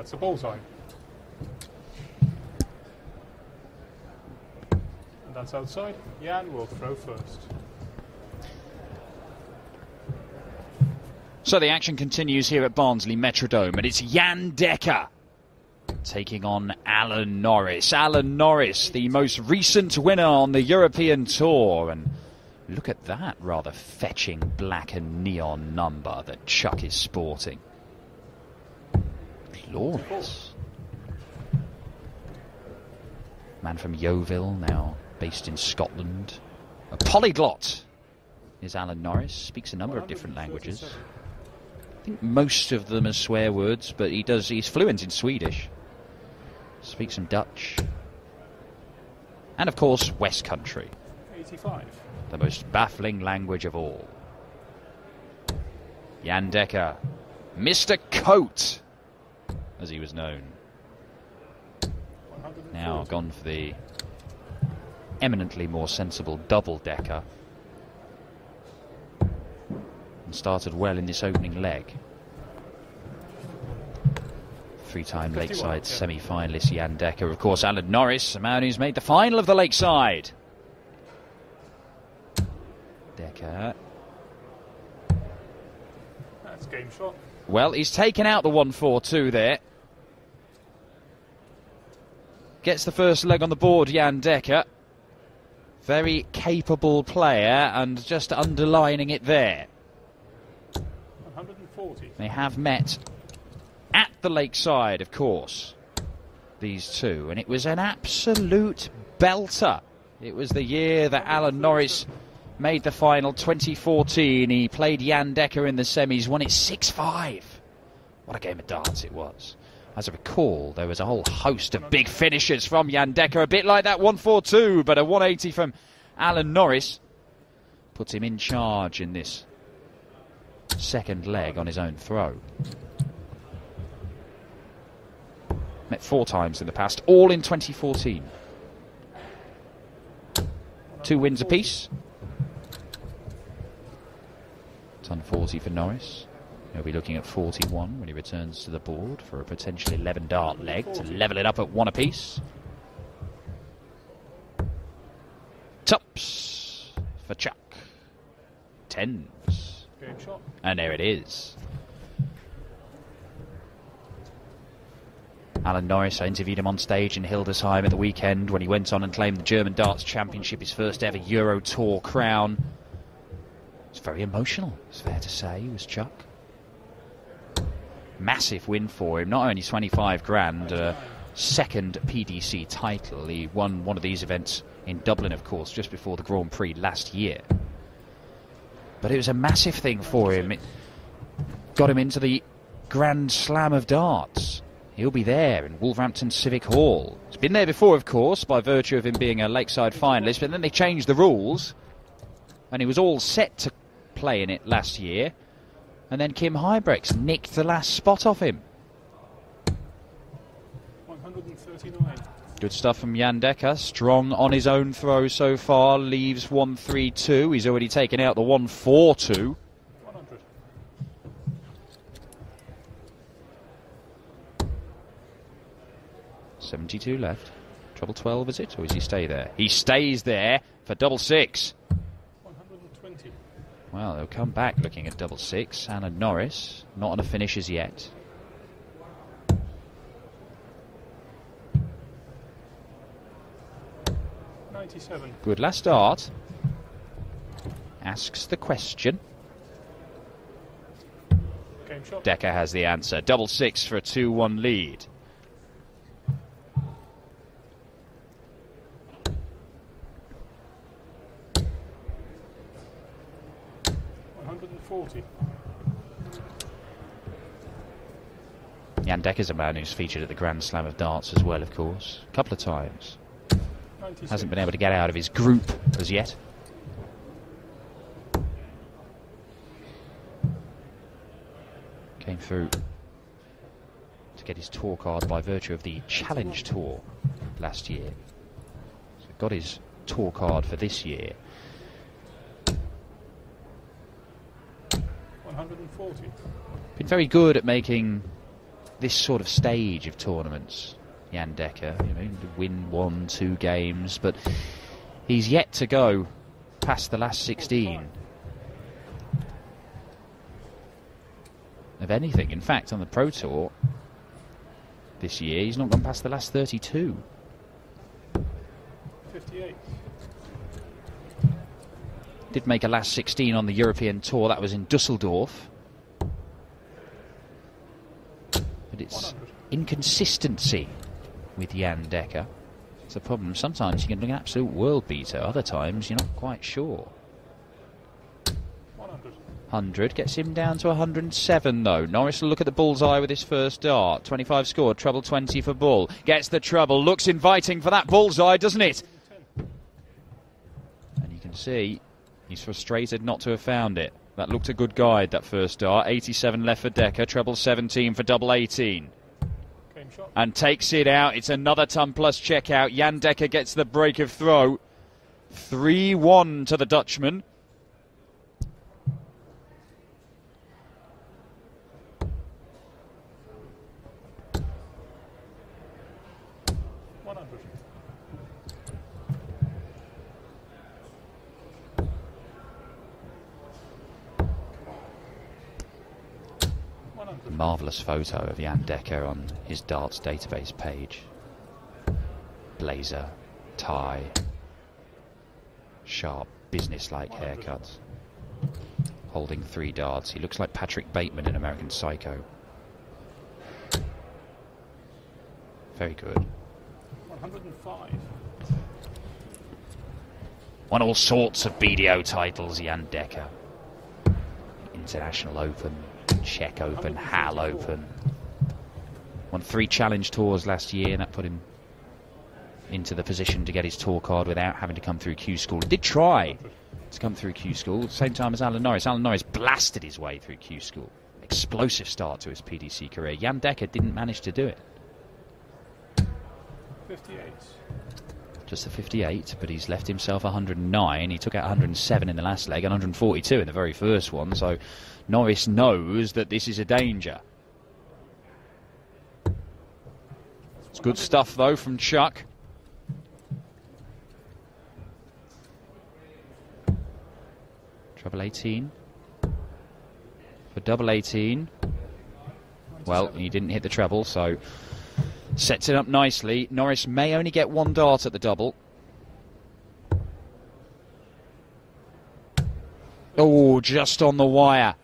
That's a bullseye. And that's outside. Jan will throw first. So the action continues here at Barnsley Metrodome, and it's Jan Dekker taking on Alan Norris. Alan Norris, the most recent winner on the European Tour, and look at that rather fetching black and neon number that Chuck is sporting. Glorious. Man from Yeovil, now based in Scotland. A polyglot is Alan Norris, speaks a number of different languages. I think most of them are swear words, but he's fluent in Swedish. Speaks some Dutch. And of course, West Country. 85. The most baffling language of all. Jan Dekker, Mr. Coat, as he was known. Now gone for the eminently more sensible double-decker. And started well in this opening leg. Three-time Lakeside semi-finalist Jan Dekker. Of course, Alan Norris, a man who's made the final of the Lakeside. Dekker. That's game shot. Well, he's taken out the 1-4-2 there. Gets the first leg on the board, Jan Dekker. Very capable player, and just underlining it there. 140. They have met at the Lakeside, of course, these two, and it was an absolute belter. It was the year that Alan Norris made the final, 2014. He played Jan Dekker in the semis, won it 6-5. What a game of darts it was. As I recall, there was a whole host of big finishes from Jan Dekker, a bit like that 1-4-2, but a 180 from Alan Norris puts him in charge in this second leg on his own throw. Met 4 times in the past, all in 2014. 2 wins apiece. Ton 40 for Norris. He'll be looking at 41 when he returns to the board for a potentially 11 dart leg to level it up at 1 apiece. Tops for Chuck. 10s. Game shot. And there it is. Alan Norris, I interviewed him on stage in Hildesheim at the weekend when he went on and claimed the German Darts Championship, his first ever Euro Tour crown. It's very emotional, it's fair to say, was Chuck. Massive win for him, not only 25 grand, second PDC title. He won one of these events in Dublin, of course, just before the Grand Prix last year. But it was a massive thing for him. It got him into the Grand Slam of Darts. He'll be there in Wolverhampton Civic Hall. He's been there before, of course, by virtue of him being a Lakeside finalist, but then they changed the rules, and he was all set to play in it last year. And then Kim Huybrechts nicked the last spot off him. 139. Good stuff from Jan Dekker. Strong on his own throw so far. Leaves 1-3-2. He's already taken out the 1-4-2. 100. .72 left. Treble 12, is it? Or does he stay there? He stays there for double 6. 120. Well, they'll come back looking at double 6. Alan Norris, not on a finish as yet. Good last dart. Asks the question. Game shot. Dekker has the answer. Double 6 for a 2-1 lead. Jan Dekker's a man who's featured at the Grand Slam of Darts as well, of course. A couple of times. 96. Hasn't been able to get out of his group as yet. Came through to get his tour card by virtue of the Challenge Tour last year. So got his tour card for this year. 140. Been very good at making this sort of stage of tournaments, Jan Dekker. You know, win 1-2 games, but he's yet to go past the last 16 of anything. In fact, on the Pro Tour this year, he's not gone past the last 32. 58. Did make a last 16 on the European Tour. That was in Dusseldorf. But it's 100. inconsistency with Jan Dekker. It's a problem. Sometimes you can be an absolute world beater. Other times you're not quite sure. 100 gets him down to 107 though. Norris will look at the bullseye with his first dart. 25 scored, treble 20 for Bull. Gets the treble, looks inviting for that bullseye, doesn't it? And you can see he's frustrated not to have found it. That looked a good guide, that first dart. 87 left for Dekker, treble 17 for double 18. And takes it out. It's another ton plus check out. Jan Dekker gets the break of throw. 3-1 to the Dutchman. Marvellous photo of Jan Dekker on his darts database page. Blazer, tie, sharp, business-like haircuts. Holding 3 darts. He looks like Patrick Bateman in American Psycho. Very good. 105. Won all sorts of BDO titles, Jan Dekker. International Open, Czech Open, Hal Open. Won 3 challenge tours last year, and that put him into the position to get his tour card without having to come through Q School. He did try to come through Q School, same time as Alan Norris. Alan Norris blasted his way through Q School. Explosive start to his PDC career. Jan Dekker didn't manage to do it. 58. Just a 58, but he's left himself 109. He took out 107 in the last leg and 142 in the very first one, so Norris knows that this is a danger. It's good stuff, though, from Chuck. Treble 18. For double 18. Well, he didn't hit the treble, so sets it up nicely. Norris may only get 1 dart at the double. Oh, just on the wire.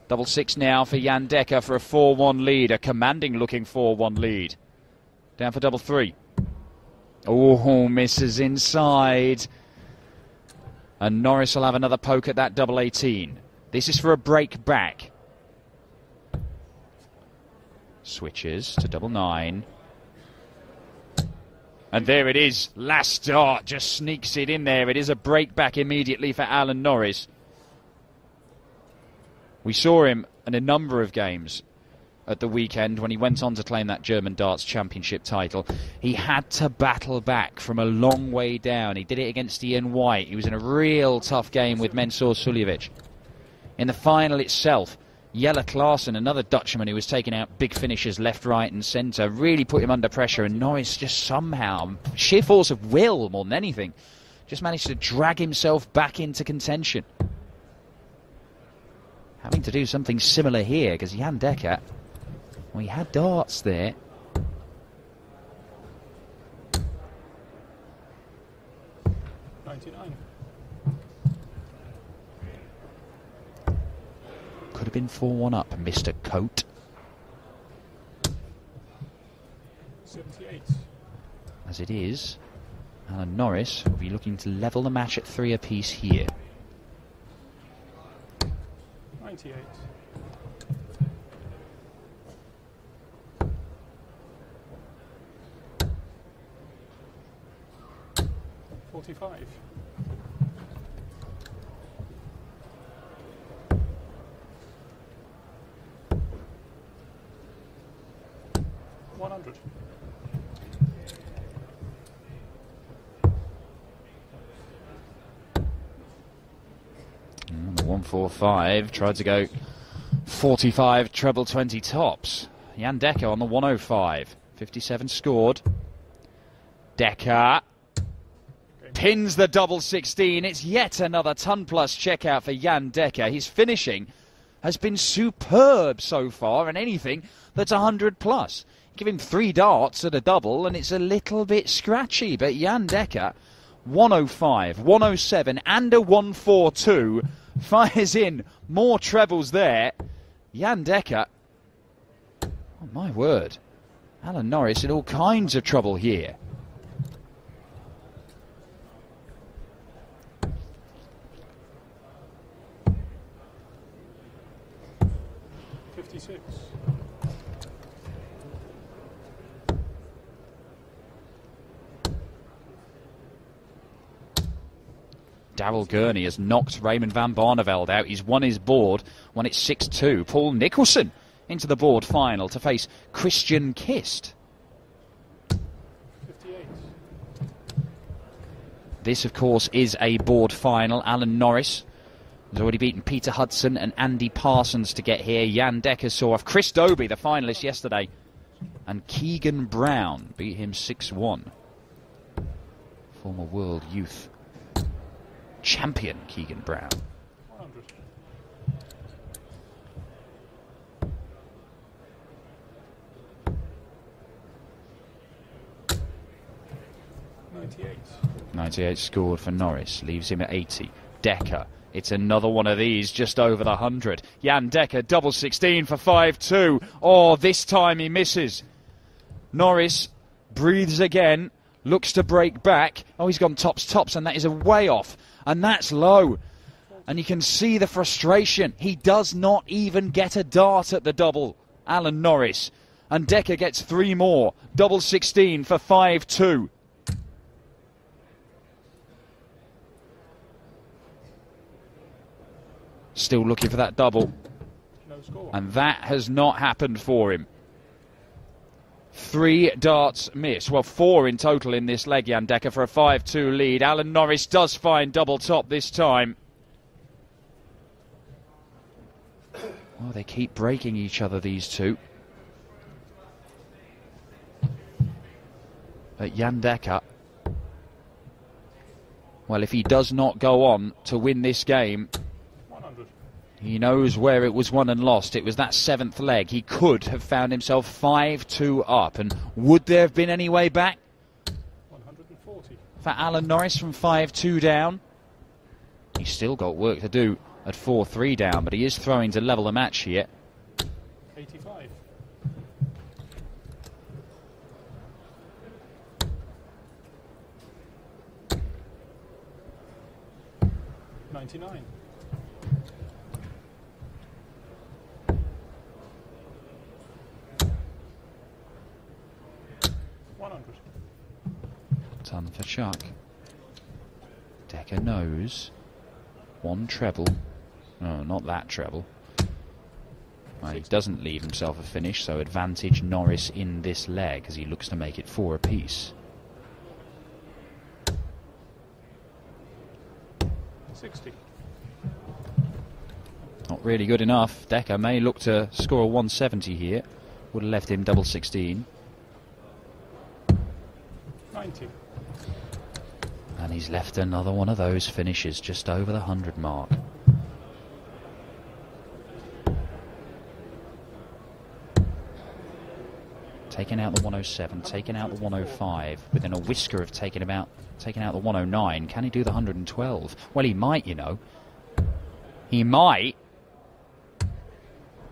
Double 6 now for Jan Dekker for a 4-1 lead. A commanding looking 4-1 lead. Down for double 3. Oh, misses inside. And Norris will have another poke at that double 18. This is for a break back. Switches to double 9. And there it is. Last dart just sneaks it in there. It is a break back immediately for Alan Norris. We saw him in a number of games at the weekend when he went on to claim that German Darts Championship title. He had to battle back from a long way down. He did it against Ian White. He was in a real tough game with Mensur Suljovic. In the final itself, Jelle Klaassen, another Dutchman who was taking out big finishes left, right and centre, really put him under pressure, and Norris just somehow, sheer force of will more than anything, just managed to drag himself back into contention. Having to do something similar here, because Jan Dekker, well, he had darts there. Could have been 4-1 up, Mr. Coat. 78. As it is, Alan Norris will be looking to level the match at 3 apiece here. 98. 45. 100. The 145 tried to go 45 treble 20 tops. Jan Dekker on the 105. 57 scored. Dekker pins the double 16. It's yet another ton-plus checkout for Jan Dekker. His finishing has been superb so far, and anything that's 100 plus. Give him 3 darts at a double, and it's a little bit scratchy. But Jan Dekker, 105, 107, and a 142, fires in more trebles there. Jan Dekker, oh my word, Alan Norris in all kinds of trouble here. Darryl Gurney has knocked Raymond van Barneveld out. He's won his board when it's 6-2. Paul Nicholson into the board final to face Christian Kist. 58. This, of course, is a board final. Alan Norris has already beaten Peter Hudson and Andy Parsons to get here. Jan Dekker saw off Chris Dobie, the finalist yesterday, and Keegan Brown beat him 6-1. Former world youth champion Keegan Brown. 100. 98. 98 scored for Norris, leaves him at 80. Dekker, it's another one of these, just over the 100. Jan Dekker, double 16 for 5-2. Oh, this time he misses. Norris breathes again, looks to break back. Oh, he's gone tops, and that is a way off. And that's low. And you can see the frustration. He does not even get a dart at the double, Alan Norris. And Dekker gets 3 more. Double 16 for 5-2. Still looking for that double. No score. And that has not happened for him. 3 darts miss. Well, 4 in total in this leg, Jan Dekker, for a 5-2 lead. Alan Norris does find double top this time. Oh, they keep breaking each other, these two. But Jan Dekker, well, if he does not go on to win this game, 100. he knows where it was won and lost. It was that 7th leg. He could have found himself 5-2 up. And would there have been any way back 140. for Alan Norris from 5-2 down? He's still got work to do at 4-3 down, but he is throwing to level the match here. 85. 99. 100. Ton for Chuck. Dekker knows. 1 treble. No, not that treble. Well, he doesn't leave himself a finish, so advantage Norris in this leg as he looks to make it 4 apiece. 60. Not really good enough. Dekker may look to score a 170 here. Would have left him double 16. 90. And he's left another one of those finishes just over the 100 mark. Taking out the 107, taking out the 105, within a whisker of taking out the 109. Can he do the 112? Well, he might, you know. He might.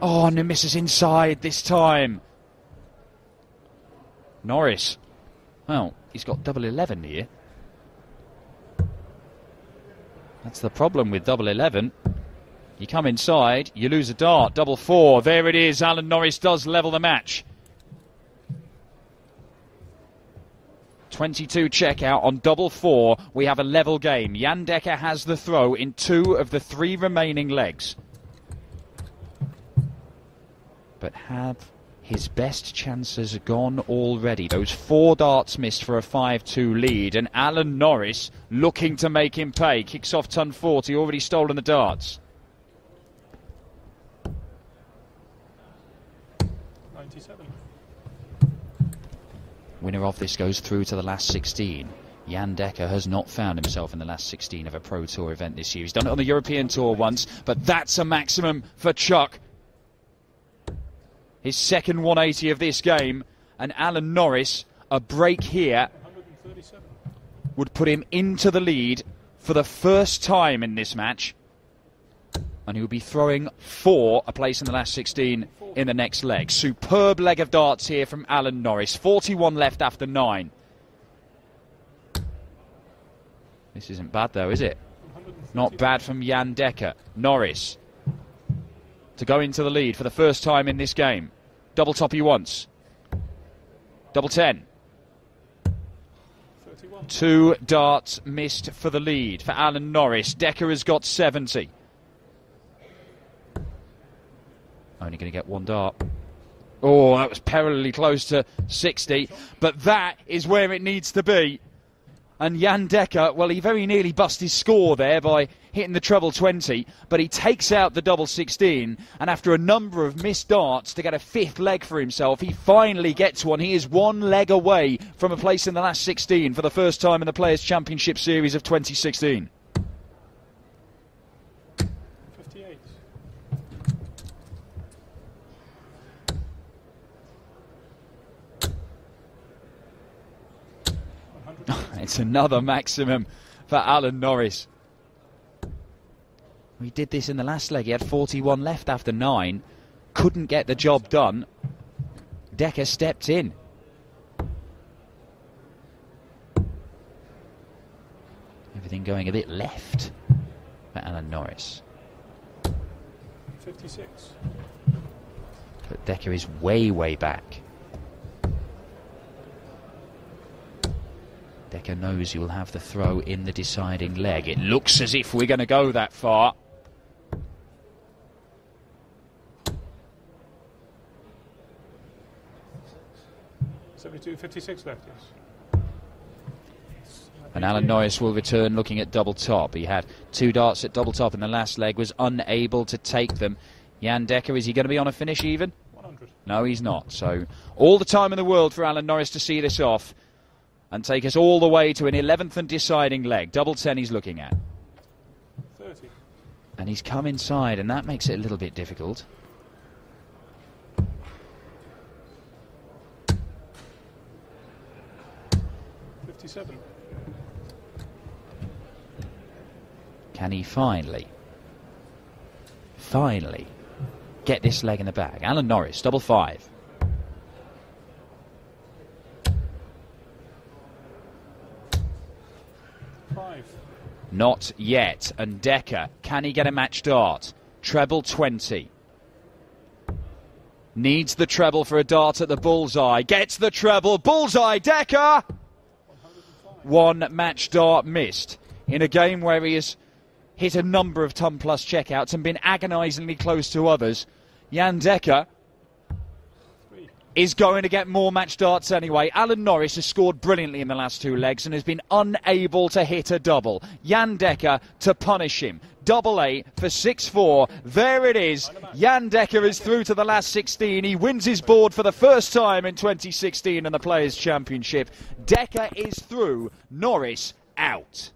Oh, and he misses inside this time. Norris. Well, he's got double 11 here. That's the problem with double 11. You come inside, you lose a dart. Double 4. There it is. Alan Norris does level the match. 22 checkout on double 4. We have a level game. Jan Dekker has the throw in 2 of the 3 remaining legs. But have his best chances gone already? Those 4 darts missed for a 5-2 lead, and Alan Norris looking to make him pay. Kicks off ton 40, already stolen the darts. 97. Winner of this goes through to the last 16. Jan Dekker has not found himself in the last 16 of a Pro Tour event this year. He's done it on the European Tour once, but that's a maximum for Chuck. His second 180 of this game, and Alan Norris, a break here, 137. would put him into the lead for the first time in this match. And he will be throwing for a place in the last 16 in the next leg. Superb leg of darts here from Alan Norris. 41 left after 9. This isn't bad though, is it? Not bad from Jan Dekker. Norris to go into the lead for the first time in this game. Double top he wants. Double 10. 31. 2 darts missed for the lead for Alan Norris. Dekker has got 70. Only going to get 1 dart. Oh, that was perilously close to 60. But that is where it needs to be. And Jan Dekker, well, he very nearly bust his score there by hitting the treble 20, but he takes out the double 16, and after a number of missed darts to get a 5th leg for himself, he finally gets one. He is 1 leg away from a place in the last 16 for the first time in the Players' Championship Series of 2016. 58. It's another maximum for Alan Norris. He did this in the last leg. He had 41 left after 9. Couldn't get the job done. Dekker stepped in. Everything going a bit left for Alan Norris. 56. But Dekker is way, way back. Dekker knows he will have the throw in the deciding leg. It looks as if we're going to go that far. $72.56 left, yes. And Alan Norris will return looking at double top. He had 2 darts at double top in the last leg, was unable to take them. Jan Dekker, is he going to be on a finish even? 100. No, he's not. So all the time in the world for Alan Norris to see this off and take us all the way to an 11th and deciding leg. Double 10 he's looking at. 30. And he's come inside, and that makes it a little bit difficult. $57. Can he finally get this leg in the bag? Alan Norris, double 5. Not yet. And Dekker, can he get a match dart? Treble 20. Needs the treble for a dart at the bullseye. Gets the treble. Bullseye, Dekker! 1 match dart missed in a game where he has hit a number of ton plus checkouts and been agonisingly close to others. Jan Dekker is going to get more match darts anyway. Alan Norris has scored brilliantly in the last 2 legs and has been unable to hit a double. Jan Dekker to punish him. Double 8 for 6-4. There it is. Jan Dekker is through to the last 16. He wins his board for the first time in 2016 in the Players' Championship. Dekker is through. Norris out.